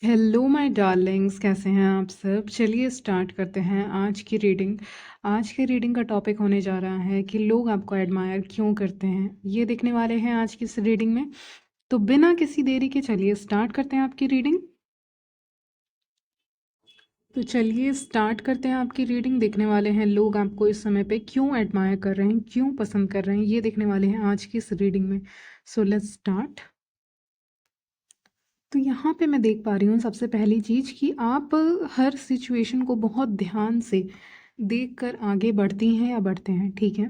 Hello my Darling's, कैसे हैं आप सब। चलिए स्टार्ट करते हैं आज की रीडिंग। आज के रीडिंग का टॉपिक होने जा रहा है कि लोग आपको एडमायर क्यों करते हैं, ये देखने वाले हैं आज की इस रीडिंग में। तो बिना किसी देरी के चलिए स्टार्ट करते हैं आपकी रीडिंग। तो चलिए स्टार्ट करते हैं आपकी रीडिंग। देखने वाले हैं लोग आपको इस समय पे क्यों एडमायर कर रहे हैं, क्यों पसंद कर रहे हैं, ये देखने वाले हैं आज की इस रीडिंग में। So let's start. तो यहाँ पे मैं देख पा रही हूँ सबसे पहली चीज़ कि आप हर सिचुएशन को बहुत ध्यान से देखकर आगे बढ़ती हैं या बढ़ते हैं, ठीक है।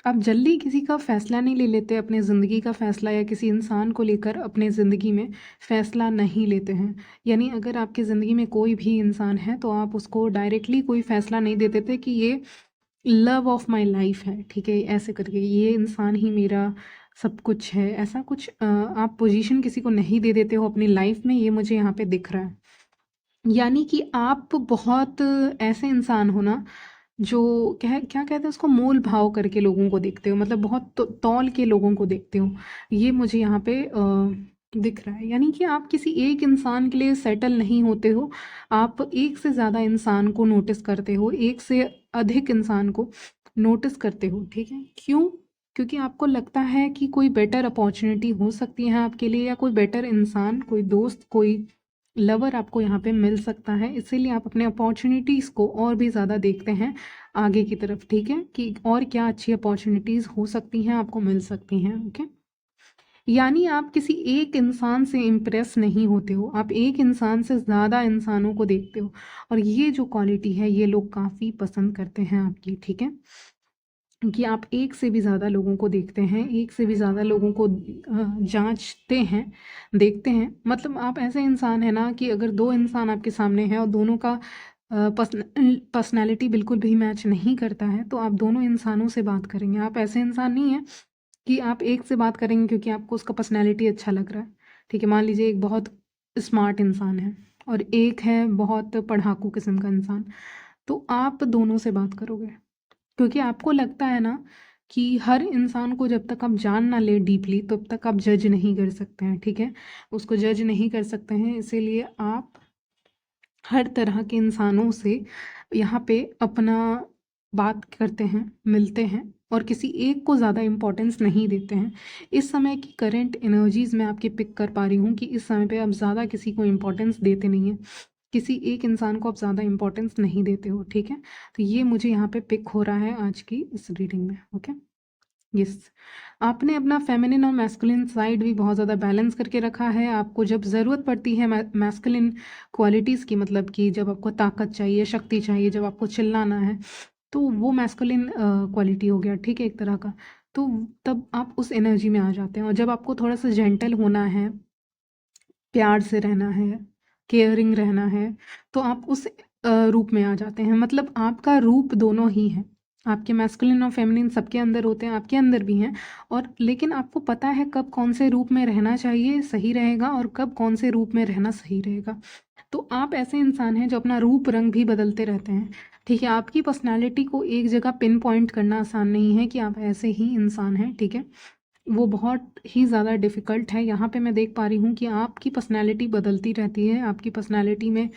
आप जल्दी किसी का फ़ैसला नहीं ले लेते, अपने ज़िंदगी का फ़ैसला या किसी इंसान को लेकर अपने ज़िंदगी में फ़ैसला नहीं लेते हैं। यानी अगर आपकी ज़िंदगी में कोई भी इंसान है तो आप उसको डायरेक्टली कोई फ़ैसला नहीं देते थे कि ये लव ऑफ माय लाइफ है, ठीक है, ऐसे करके ये इंसान ही मेरा सब कुछ है, ऐसा कुछ आप पोजीशन किसी को नहीं दे देते हो अपनी लाइफ में, ये मुझे यहाँ पे दिख रहा है। यानी कि आप बहुत ऐसे इंसान हो ना जो क्या कहते हैं उसको, मोल भाव करके लोगों को देखते हो, मतलब बहुत तौल के लोगों को देखते हो, ये मुझे यहाँ पे दिख रहा है। यानी कि आप किसी एक इंसान के लिए सेटल नहीं होते हो, आप एक से ज़्यादा इंसान को नोटिस करते हो, एक से अधिक इंसान को नोटिस करते हो, ठीक है। क्यों? क्योंकि आपको लगता है कि कोई बेटर अपॉर्चुनिटी हो सकती है आपके लिए, या कोई बेटर इंसान, कोई दोस्त, कोई लवर आपको यहाँ पे मिल सकता है, इसीलिए आप अपने अपॉर्चुनिटीज़ को और भी ज़्यादा देखते हैं आगे की तरफ, ठीक है, कि और क्या अच्छी अपॉर्चुनिटीज़ हो सकती हैं, आपको मिल सकती हैं, ओके। यानी आप किसी एक इंसान से इम्प्रेस नहीं होते हो, आप एक इंसान से ज़्यादा इंसानों को देखते हो, और ये जो क्वालिटी है ये लोग काफ़ी पसंद करते हैं आपकी, ठीक है। कि आप एक से भी ज़्यादा लोगों को देखते हैं, एक से भी ज़्यादा लोगों को जांचते हैं, देखते हैं। मतलब आप ऐसे इंसान हैं ना कि अगर दो इंसान आपके सामने हैं और दोनों का पर्सनैलिटी बिल्कुल भी मैच नहीं करता है, तो आप दोनों इंसानों से बात करेंगे। आप ऐसे इंसान नहीं हैं कि आप एक से बात करेंगे क्योंकि आपको उसका पर्सनैलिटी अच्छा लग रहा है, ठीक है। मान लीजिए एक बहुत स्मार्ट इंसान है और एक है बहुत पढ़ाकू किस्म का इंसान, तो आप दोनों से बात करोगे क्योंकि आपको लगता है ना कि हर इंसान को जब तक आप जान ना ले डीपली तब तक आप जज नहीं कर सकते हैं, ठीक है। उसको जज नहीं कर सकते हैं, इसीलिए आप हर तरह के इंसानों से यहाँ पे अपना बात करते हैं, मिलते हैं, और किसी एक को ज़्यादा इम्पोर्टेंस नहीं देते हैं। इस समय की करंट एनर्जीज़ में आपकी पिक कर पा रही हूँ कि इस समय पे आप ज़्यादा किसी को इम्पोर्टेंस देते नहीं हैं, किसी एक इंसान को आप ज़्यादा इम्पोर्टेंस नहीं देते हो, ठीक है। तो ये मुझे यहाँ पे पिक हो रहा है आज की इस रीडिंग में, ओके। यस, आपने अपना फेमिनिन और मैस्कुलिन साइड भी बहुत ज़्यादा बैलेंस करके रखा है। आपको जब ज़रूरत पड़ती है मैस्कुलिन क्वालिटीज़ की, मतलब कि जब आपको ताकत चाहिए, शक्ति चाहिए, जब आपको चिल्लाना है, तो वो मैस्कुलिन क्वालिटी हो गया, ठीक है, एक तरह का। तो तब आप उस एनर्जी में आ जाते हैं, और जब आपको थोड़ा सा जेंटल होना है, प्यार से रहना है, केयरिंग रहना है, तो आप उस रूप में आ जाते हैं। मतलब आपका रूप दोनों ही है, आपके मैस्कुलिन और फेमिनिन सबके अंदर होते हैं, आपके अंदर भी हैं। और लेकिन आपको पता है कब कौन से रूप में रहना चाहिए सही रहेगा और कब कौन से रूप में रहना सही रहेगा। तो आप ऐसे इंसान हैं जो अपना रूप रंग भी बदलते रहते हैं, ठीक है। आपकी पर्सनैलिटी को एक जगह पिन पॉइंट करना आसान नहीं है कि आप ऐसे ही इंसान हैं, ठीक है। वो बहुत ही ज़्यादा डिफ़िकल्ट है। यहाँ पे मैं देख पा रही हूँ कि आपकी पर्सनैलिटी बदलती रहती है, आपकी पर्सनैलिटी में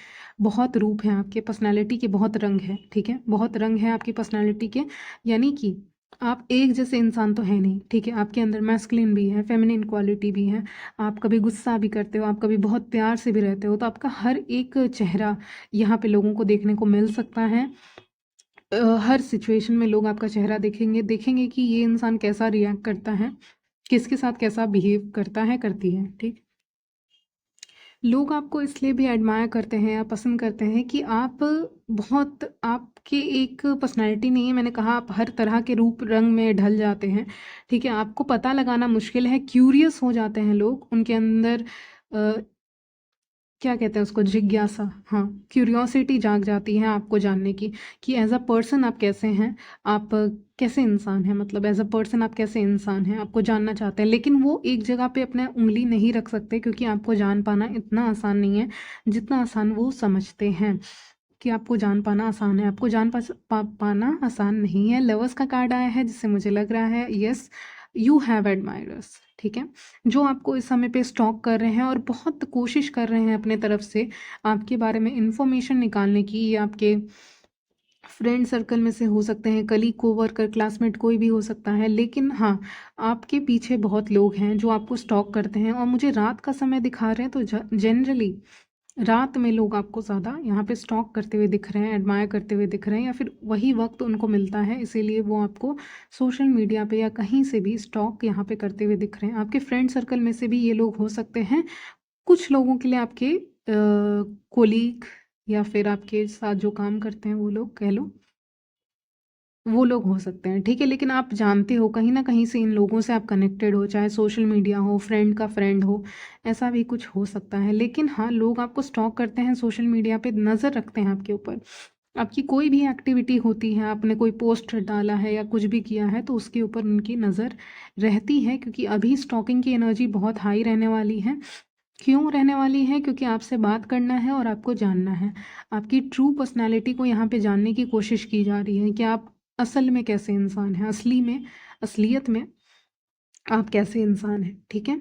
बहुत रूप हैं, आपके पर्सनैलिटी के बहुत रंग हैं, ठीक है, बहुत रंग हैं आपकी पर्सनैलिटी के। यानी कि आप एक जैसे इंसान तो हैं नहीं, ठीक है। आपके अंदर मैस्कुलिन भी है, फेमिनिन क्वालिटी भी है, आप कभी गुस्सा भी करते हो, आप कभी बहुत प्यार से भी रहते हो, तो आपका हर एक चेहरा यहाँ पे लोगों को देखने को मिल सकता है। हर सिचुएशन में लोग आपका चेहरा देखेंगे, देखेंगे कि ये इंसान कैसा रिएक्ट करता है, किसके साथ कैसा बिहेव करता है, करती है, ठीक। लोग आपको इसलिए भी एडमायर करते हैं या पसंद करते हैं कि आप बहुत, आपकी एक पर्सनैलिटी नहीं है, मैंने कहा आप हर तरह के रूप रंग में ढल जाते हैं, ठीक है। आपको पता लगाना मुश्किल है, क्यूरियस हो जाते हैं लोग, उनके अंदर क्या कहते हैं उसको, जिज्ञासा, हाँ, क्यूरियोसिटी जाग जाती है आपको जानने की कि एज अ पर्सन आप कैसे हैं, आप कैसे इंसान हैं, मतलब एज अ पर्सन आप कैसे इंसान हैं, आपको जानना चाहते हैं। लेकिन वो एक जगह पे अपना उंगली नहीं रख सकते क्योंकि आपको जान पाना इतना आसान नहीं है जितना आसान वो समझते हैं कि आपको जान पाना आसान है। आपको पाना आसान नहीं है। लवर्स का कार्ड आया है जिससे मुझे लग रहा है यस, यू हैव एडमायरर्स, ठीक है? जो आपको इस समय पे स्टॉक कर रहे हैं और बहुत कोशिश कर रहे हैं अपने तरफ से आपके बारे में इन्फॉर्मेशन निकालने की, ये आपके फ्रेंड सर्कल में से हो सकते हैं, कलीग, कोवर्कर, क्लासमेट, कोई भी हो सकता है। लेकिन हाँ, आपके पीछे बहुत लोग हैं जो आपको स्टॉक करते हैं और मुझे रात का समय दिखा रहे हैं, तो जनरली रात में लोग आपको ज़्यादा यहाँ पे स्टॉक करते हुए दिख रहे हैं, एडमायर करते हुए दिख रहे हैं, या फिर वही वक्त उनको मिलता है, इसीलिए वो आपको सोशल मीडिया पे या कहीं से भी स्टॉक यहाँ पे करते हुए दिख रहे हैं। आपके फ्रेंड सर्कल में से भी ये लोग हो सकते हैं। कुछ लोगों के लिए आपके कोलीग या फिर आपके साथ जो काम करते हैं वो लोग कह लो, वो लोग हो सकते हैं, ठीक है? लेकिन आप जानते हो कहीं न कहीं से इन लोगों से आप कनेक्टेड हो, चाहे सोशल मीडिया हो, फ्रेंड का फ्रेंड हो, ऐसा भी कुछ हो सकता है। लेकिन हाँ, लोग आपको स्टॉक करते हैं सोशल मीडिया पे, नज़र रखते हैं आपके ऊपर। आपकी कोई भी एक्टिविटी होती है, आपने कोई पोस्ट डाला है या कुछ भी किया है, तो उसके ऊपर उनकी नज़र रहती है, क्योंकि अभी स्टॉकिंग की एनर्जी बहुत हाई रहने वाली है। क्यों रहने वाली है? क्योंकि आपसे बात करना है और आपको जानना है। आपकी ट्रू पर्सनैलिटी को यहाँ पे जानने की कोशिश की जा रही है कि आप असल में कैसे इंसान हैं, असलियत में आप कैसे इंसान हैं, ठीक है?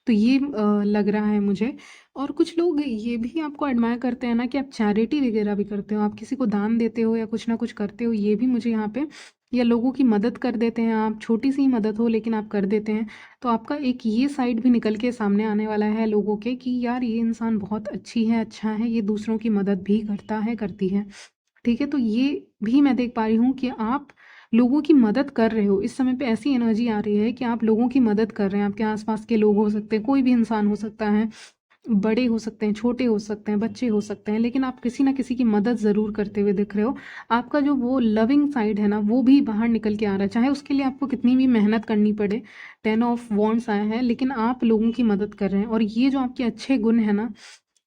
तो ये लग रहा है मुझे। और कुछ लोग ये भी आपको एडमायर करते हैं ना कि आप चैरिटी वगैरह भी करते हो, आप किसी को दान देते हो या कुछ ना कुछ करते हो, ये भी मुझे यहाँ पे, या लोगों की मदद कर देते हैं आप, छोटी सी ही मदद हो लेकिन आप कर देते हैं। तो आपका एक ये साइड भी निकल के सामने आने वाला है लोगों के कि यार ये इंसान बहुत अच्छी है, अच्छा है, ये दूसरों की मदद भी करता है, करती है, ठीक है? तो ये भी मैं देख पा रही हूँ कि आप लोगों की मदद कर रहे हो। इस समय पे ऐसी एनर्जी आ रही है कि आप लोगों की मदद कर रहे हैं। आपके आसपास के लोग हो सकते हैं, कोई भी इंसान हो सकता है, बड़े हो सकते हैं, छोटे हो सकते हैं, बच्चे हो सकते हैं, लेकिन आप किसी ना किसी की मदद ज़रूर करते हुए दिख रहे हो। आपका जो वो लविंग साइड है ना, वो भी बाहर निकल के आ रहा है, चाहे उसके लिए आपको कितनी भी मेहनत करनी पड़े। 10 ऑफ वॉन्ड्स आया है, लेकिन आप लोगों की मदद कर रहे हैं, और ये जो आपके अच्छे गुण हैं ना,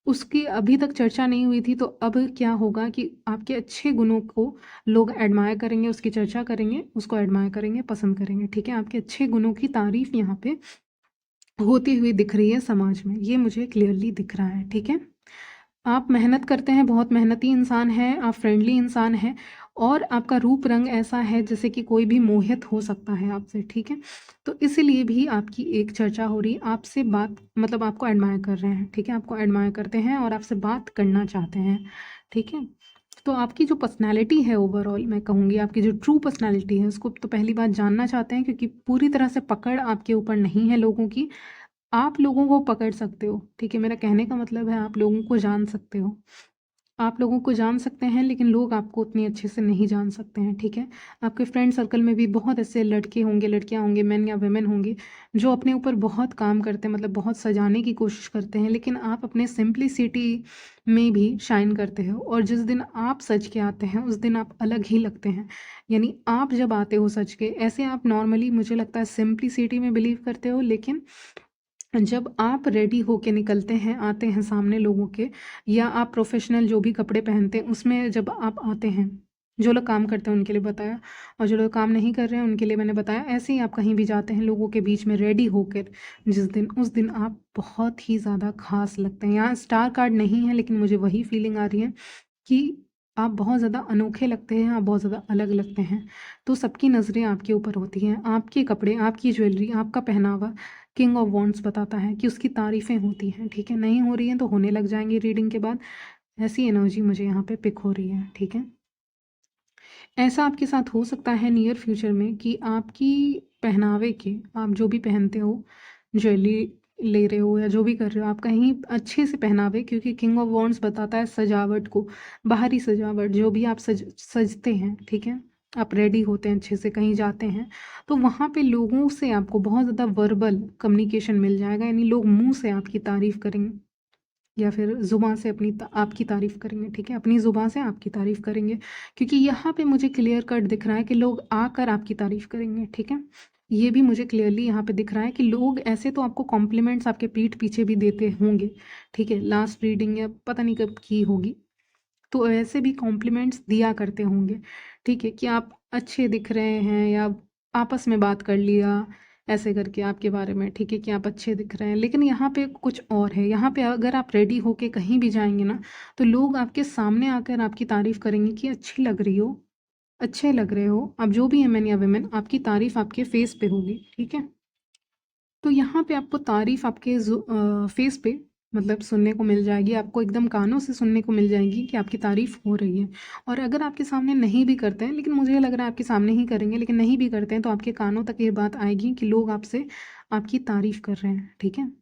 उसकी अभी तक चर्चा नहीं हुई थी, तो अब क्या होगा कि आपके अच्छे गुणों को लोग एडमायर करेंगे, उसकी चर्चा करेंगे, उसको एडमायर करेंगे, पसंद करेंगे, ठीक है? आपके अच्छे गुणों की तारीफ़ यहाँ पे होती हुई दिख रही है समाज में, ये मुझे क्लियरली दिख रहा है, ठीक है? आप मेहनत करते हैं, बहुत मेहनती इंसान हैं, आप फ्रेंडली इंसान हैं, और आपका रूप रंग ऐसा है जैसे कि कोई भी मोहित हो सकता है आपसे, ठीक है? तो इसीलिए भी आपकी एक चर्चा हो रही है, आपसे बात, मतलब आपको एडमायर कर रहे हैं, ठीक है? आपको एडमायर करते हैं और आपसे बात करना चाहते हैं, ठीक है? तो आपकी जो पर्सनैलिटी है ओवरऑल, मैं कहूँगी आपकी जो ट्रू पर्सनैलिटी है, उसको तो पहली बात जानना चाहते हैं, क्योंकि पूरी तरह से पकड़ आपके ऊपर नहीं है लोगों की। आप लोगों को पकड़ सकते हो, ठीक है? मेरा कहने का मतलब है आप लोगों को जान सकते हो। आप लोगों को जान सकते हैं, लेकिन लोग आपको उतनी अच्छे से नहीं जान सकते हैं, ठीक है? आपके फ्रेंड सर्कल में भी बहुत ऐसे लड़के होंगे, लड़कियाँ होंगी, मेन या वुमेन होंगी, जो अपने ऊपर बहुत काम करते हैं, मतलब बहुत सजाने की कोशिश करते हैं, लेकिन आप अपने सिंप्लिसिटी में भी शाइन करते हो, और जिस दिन आप सज के आते हैं, उस दिन आप अलग ही लगते हैं। यानी आप जब आते हो सज के, ऐसे आप नॉर्मली मुझे लगता है सिंप्लिसिटी में बिलीव करते हो, लेकिन जब आप रेडी होके निकलते हैं, आते हैं सामने लोगों के, या आप प्रोफेशनल जो भी कपड़े पहनते हैं उसमें जब आप आते हैं, जो लोग काम करते हैं उनके लिए बताया, और जो लोग काम नहीं कर रहे हैं उनके लिए मैंने बताया, ऐसे ही आप कहीं भी जाते हैं लोगों के बीच में रेडी होकर, जिस दिन, उस दिन आप बहुत ही ज़्यादा खास लगते हैं। यहाँ स्टार कार्ड नहीं है, लेकिन मुझे वही फीलिंग आ रही है कि आप बहुत ज़्यादा अनोखे लगते हैं, आप बहुत ज़्यादा अलग लगते हैं। तो सबकी नज़रें आपके ऊपर होती हैं, आपके कपड़े, आपकी ज्वेलरी, आपका पहनावा किंग ऑफ वॉन्ड्स बताता है कि उसकी तारीफ़ें होती हैं, ठीक है? नहीं हो रही हैं तो होने लग जाएंगी रीडिंग के बाद। ऐसी एनर्जी मुझे यहाँ पे पिक हो रही है, ठीक है? ऐसा आपके साथ हो सकता है नियर फ्यूचर में कि आपकी पहनावे के, आप जो भी पहनते हो, ज्वेलरी ले रहे हो या जो भी कर रहे हो, आप कहीं अच्छे से पहनावे, क्योंकि किंग ऑफ वॉन्ड्स बताता है सजावट को, बाहरी सजावट, जो भी आप सजते हैं, ठीक है? आप रेडी होते हैं, अच्छे से कहीं जाते हैं, तो वहाँ पे लोगों से आपको बहुत ज़्यादा वर्बल कम्युनिकेशन मिल जाएगा, यानी लोग मुंह से आपकी तारीफ़ करेंगे, या फिर ज़ुबान से आपकी तारीफ़ करेंगे, ठीक है? अपनी ज़ुबान से आपकी तारीफ़ करेंगे, क्योंकि यहाँ पे मुझे क्लियर कट दिख रहा है कि लोग आकर आपकी तारीफ़ करेंगे, ठीक है? ये भी मुझे क्लियरली यहाँ पे दिख रहा है कि लोग ऐसे तो आपको कॉम्प्लीमेंट्स आपके पीठ पीछे भी देते होंगे, ठीक है? लास्ट रीडिंग या पता नहीं कब की होगी, तो ऐसे भी कॉम्प्लीमेंट्स दिया करते होंगे, ठीक है? कि आप अच्छे दिख रहे हैं, या आपस में बात कर लिया ऐसे करके आपके बारे में, ठीक है? कि आप अच्छे दिख रहे हैं, लेकिन यहाँ पे कुछ और है। यहाँ पे अगर आप रेडी होके कहीं भी जाएंगे ना, तो लोग आपके सामने आकर आपकी तारीफ़ करेंगे कि अच्छी लग रही हो, अच्छे लग रहे हो, आप जो भी हैं, मैन या वुमेन, आपकी तारीफ़ आपके फेस पे होगी, ठीक है? तो यहाँ पे आपको तारीफ़ आपके फेस पे मतलब सुनने को मिल जाएगी, आपको एकदम कानों से सुनने को मिल जाएगी कि आपकी तारीफ़ हो रही है। और अगर आपके सामने नहीं भी करते हैं, लेकिन मुझे लग रहा है आपके सामने ही करेंगे, लेकिन नहीं भी करते हैं तो आपके कानों तक ये बात आएगी कि लोग आपसे आपकी तारीफ़ कर रहे हैं, ठीक है।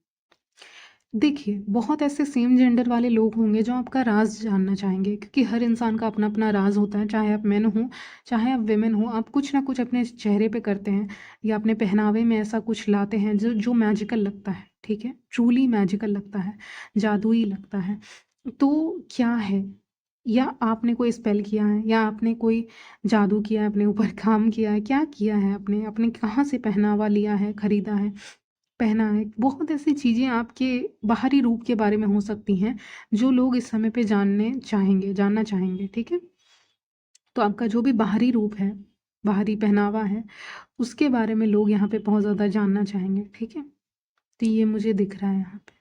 देखिए, बहुत ऐसे सेम जेंडर वाले लोग होंगे जो आपका राज़ जानना चाहेंगे, क्योंकि हर इंसान का अपना-अपना राज़ होता है, चाहे आप मेन हो, चाहे आप वुमेन हो, आप कुछ ना कुछ अपने चेहरे पे करते हैं या अपने पहनावे में ऐसा कुछ लाते हैं जो मैजिकल लगता है, ठीक है? ट्रूली मैजिकल लगता है, जादुई लगता है। तो क्या है? या आपने कोई स्पेल किया है या आपने कोई जादू किया है, अपने ऊपर काम किया है, क्या किया है आपने? आपने कहाँ से पहनावा लिया है, खरीदा है? पहना है। बहुत ऐसी चीज़ें आपके बाहरी रूप के बारे में हो सकती हैं, जो लोग इस समय पे जानना चाहेंगे, ठीक है? तो आपका जो भी बाहरी रूप है, बाहरी पहनावा है, उसके बारे में लोग यहाँ पे बहुत ज़्यादा जानना चाहेंगे, ठीक है? तो ये मुझे दिख रहा है यहाँ पे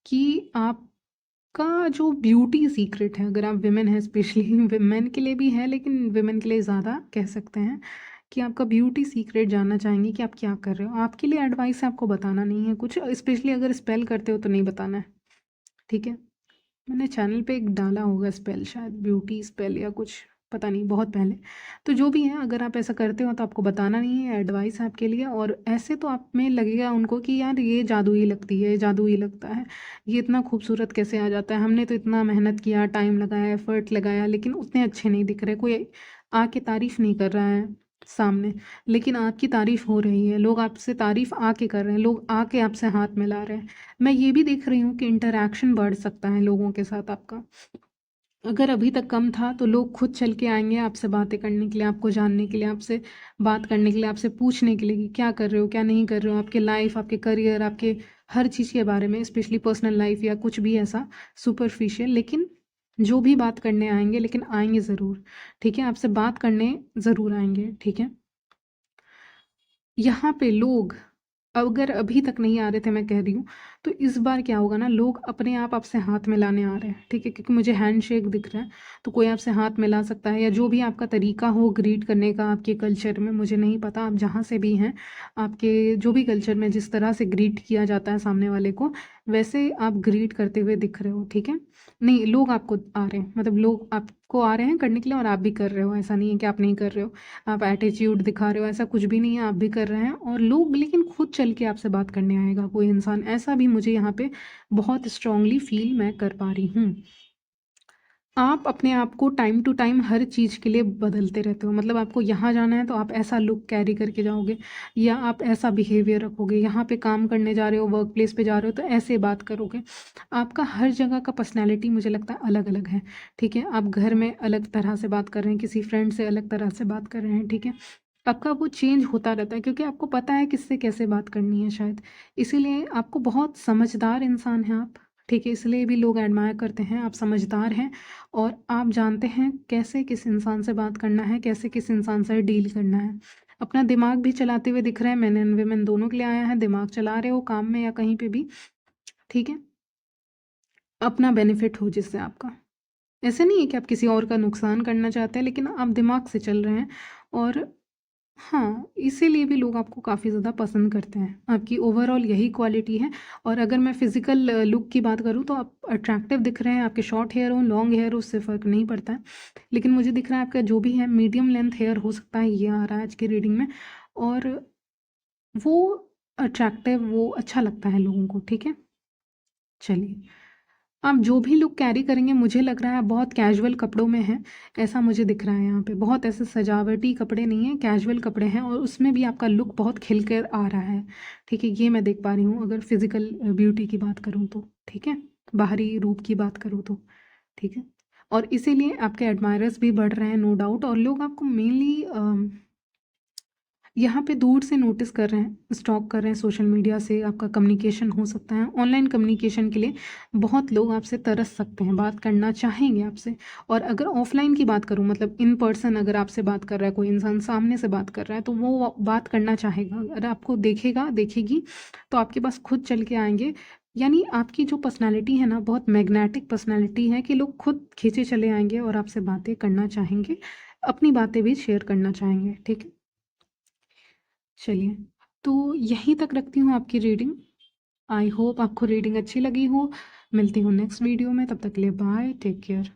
कि आपका जो ब्यूटी सीक्रेट है, अगर आप विमेन हैं स्पेशली मेन के लिए भी है, लेकिन विमेन के लिए ज़्यादा कह सकते हैं कि आपका ब्यूटी सीक्रेट जानना चाहेंगे कि आप क्या कर रहे हो। आपके लिए एडवाइस है, आपको बताना नहीं है कुछ, स्पेशली अगर स्पेल करते हो तो नहीं बताना है, ठीक है। मैंने चैनल पे एक डाला होगा स्पेल, शायद ब्यूटी स्पेल या कुछ, पता नहीं, बहुत पहले। तो जो भी है, अगर आप ऐसा करते हो तो आपको बताना नहीं है, एडवाइस है आपके लिए। और ऐसे तो आप में लगेगा उनको कि यार ये जादुई लगती है, जादुई लगता है, ये इतना खूबसूरत कैसे आ जाता है, हमने तो इतना मेहनत किया, टाइम लगाया, एफर्ट लगाया, लेकिन उतने अच्छे नहीं दिख रहे, कोई आके तारीफ़ नहीं कर रहा है सामने, लेकिन आपकी तारीफ़ हो रही है, लोग आपसे तारीफ़ आके कर रहे हैं, लोग आके आपसे हाथ मिला रहे हैं। मैं ये भी देख रही हूँ कि इंटरैक्शन बढ़ सकता है लोगों के साथ आपका। अगर अभी तक कम था तो लोग खुद चल के आएँगे आपसे बातें करने के लिए, आपको जानने के लिए, आपसे बात करने के लिए, आपसे पूछने के लिए कि क्या कर रहे हो, क्या नहीं कर रहे हो, आपके लाइफ़, आपके करियर, आपके हर चीज़ के बारे में, स्पेशली पर्सनल लाइफ़ या कुछ भी ऐसा सुपरफिशियल, लेकिन जो भी बात करने आएँगे, लेकिन आएँगे ज़रूर, ठीक है? आपसे बात करने ज़रूर आएँगे, ठीक है? यहाँ पे लोग अगर अभी तक नहीं आ रहे थे, मैं कह रही हूँ, तो इस बार क्या होगा ना, लोग अपने आप आपसे हाथ मिलाने आ रहे हैं, ठीक है? क्योंकि मुझे हैंडशेक दिख रहा है, तो कोई आपसे हाथ मिला सकता है, या जो भी आपका तरीका हो ग्रीट करने का आपके कल्चर में, मुझे नहीं पता आप जहाँ से भी हैं, आपके जो भी कल्चर में जिस तरह से ग्रीट किया जाता है सामने वाले को, वैसे आप ग्रीट करते हुए दिख रहे हो, ठीक है? नहीं, लोग आपको आ रहे हैं, मतलब लोग आपको आ रहे हैं करने के लिए, और आप भी कर रहे हो, ऐसा नहीं है कि आप नहीं कर रहे हो, आप एटीट्यूड दिखा रहे हो, ऐसा कुछ भी नहीं है, आप भी कर रहे हैं। और लोग लेकिन खुद चल के आपसे बात करने आएगा कोई इंसान, ऐसा भी मुझे यहाँ पे बहुत स्ट्रांगली फील मैं कर पा रही हूँ। आप अपने आप को टाइम टू टाइम हर चीज़ के लिए बदलते रहते हो, मतलब आपको यहाँ जाना है तो आप ऐसा लुक कैरी करके जाओगे, या आप ऐसा बिहेवियर रखोगे, यहाँ पे काम करने जा रहे हो, वर्क प्लेस पे जा रहे हो तो ऐसे बात करोगे। आपका हर जगह का पर्सनैलिटी मुझे लगता है अलग अलग है, ठीक है? आप घर में अलग तरह से बात कर रहे हैं, किसी फ्रेंड से अलग तरह से बात कर रहे हैं, ठीक है? आपका वो चेंज होता रहता है, क्योंकि आपको पता है किससे कैसे बात करनी है शायद, इसीलिए आपको बहुत समझदार इंसान हैं आप, ठीक है? इसलिए भी लोग एडमायर करते हैं, आप समझदार हैं और आप जानते हैं कैसे किस इंसान से बात करना है, कैसे किस इंसान से डील करना है। अपना दिमाग भी चलाते हुए दिख रहे हैं, मेन एंड वुमेन दोनों के लिए आया है, दिमाग चला रहे हो काम में या कहीं पे भी, ठीक है? अपना बेनिफिट हो जिससे आपका। ऐसे नहीं है कि आप किसी और का नुकसान करना चाहते हैं, लेकिन आप दिमाग से चल रहे हैं। और हाँ, इसीलिए भी लोग आपको काफ़ी ज़्यादा पसंद करते हैं, आपकी ओवरऑल यही क्वालिटी है। और अगर मैं फ़िज़िकल लुक की बात करूँ तो आप अट्रैक्टिव दिख रहे हैं, आपके शॉर्ट हेयर हो, लॉन्ग हेयर हो, उससे फ़र्क नहीं पड़ता है। लेकिन मुझे दिख रहा है आपका जो भी है मीडियम लेंथ हेयर हो सकता है, ये आ रहा है आज की रीडिंग में। और वो अट्रैक्टिव, वो अच्छा लगता है लोगों को, ठीक है? चलिए, आप जो भी लुक कैरी करेंगे मुझे लग रहा है आप बहुत कैजुअल कपड़ों में हैं, ऐसा मुझे दिख रहा है यहाँ पे। बहुत ऐसे सजावटी कपड़े नहीं हैं, कैजुअल कपड़े हैं, और उसमें भी आपका लुक बहुत खिल कर आ रहा है, ठीक है? ये मैं देख पा रही हूँ, अगर फिज़िकल ब्यूटी की बात करूँ तो, ठीक है? बाहरी रूप की बात करूँ तो, ठीक है? और इसीलिए आपके एडमायरर्स भी बढ़ रहे हैं, नो डाउट। और लोग आपको मेनली यहाँ पे दूर से नोटिस कर रहे हैं, स्टॉक कर रहे हैं, सोशल मीडिया से आपका कम्युनिकेशन हो सकता है, ऑनलाइन कम्युनिकेशन के लिए बहुत लोग आपसे तरस सकते हैं, बात करना चाहेंगे आपसे। और अगर ऑफलाइन की बात करूँ, मतलब इन पर्सन अगर आपसे बात कर रहा है, कोई इंसान सामने से बात कर रहा है, तो वो बात करना चाहेगा, अगर आपको देखेगा, देखेगी, तो आपके पास खुद चल के आएंगे। यानी आपकी जो पर्सनैलिटी है ना, बहुत मैग्नेटिक पर्सनैलिटी है कि लोग खुद खींचे चले आएंगे और आपसे बातें करना चाहेंगे, अपनी बातें भी शेयर करना चाहेंगे, ठीक है? चलिए, तो यहीं तक रखती हूँ आपकी रीडिंग। आई होप आपको रीडिंग अच्छी लगी हो। मिलती हूँ नेक्स्ट वीडियो में, तब तक के लिए बाय, टेक केयर।